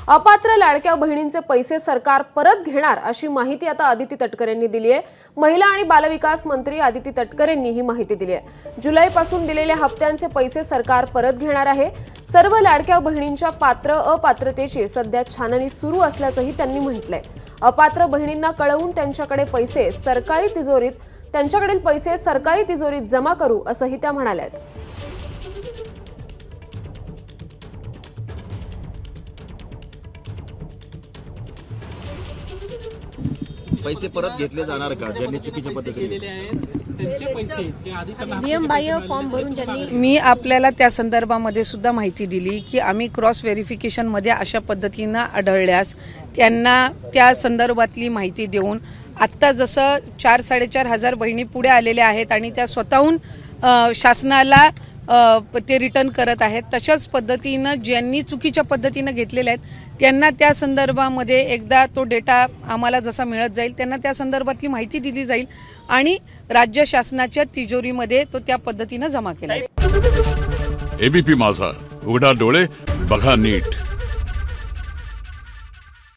अपात्र लाडक्या बहिणींचे पैसे सरकार परत घेणार अशी माहिती आता आदिती तटकरेंनी दिली आहे। महिला आणि बालविकास मंत्री आदिती तटकरेंनी ही माहिती दिली आहे। जुलैपासून दिलेल्या हप्त्यांचे पैसे सरकार परत घेणार आहे। सर्व लाडक्या बहिणींच्या पात्र अपात्रतेची सध्या छाननी सुरू असल्याचंही त्यांनी म्हटलंय। अपात्र बहिणींना कळवून त्यांच्याकडील पैसे सरकारी तिजोरीत जमा करू असंही त्या म्हणाल्यात। पैसे परत घेतले जाणार का ज्यांनी चुकीच्या पद्धतीने त्यांचे पैसे जे आधी नियमबाह्य फॉर्म भरून ज्यांनी मी आपल्याला त्या संदर्भामध्ये सुद्धा माहिती दिली की आम्ही क्रॉस व्हेरिफिकेशन मध्ये अशा पद्धतीने आढळल्यास त्यांना त्या संदर्भातली माहिती देऊन आता जसं 4-4.5 हजार बहिणी पुढे आलेल्या आहेत आणि त्या स्वतःहून शासनाला ते रिटर्न करत आहेत, तशाच पद्धतीनं ज्यांनी चुकीच्या पद्धतीनं घेतलेले आहेत त्यांना त्या संदर्भामध्ये एकदा तो डेटा आम्हाला जसा मिळत जाईल त्यांना त्या संदर्भातली माहिती दिली जाईल आणि राज्य शासनाच्या तिजोरीमध्ये तो त्या पद्धतीनं जमा केला जाईल। एबीपी माझा, उघडा डोळे बघा नीट।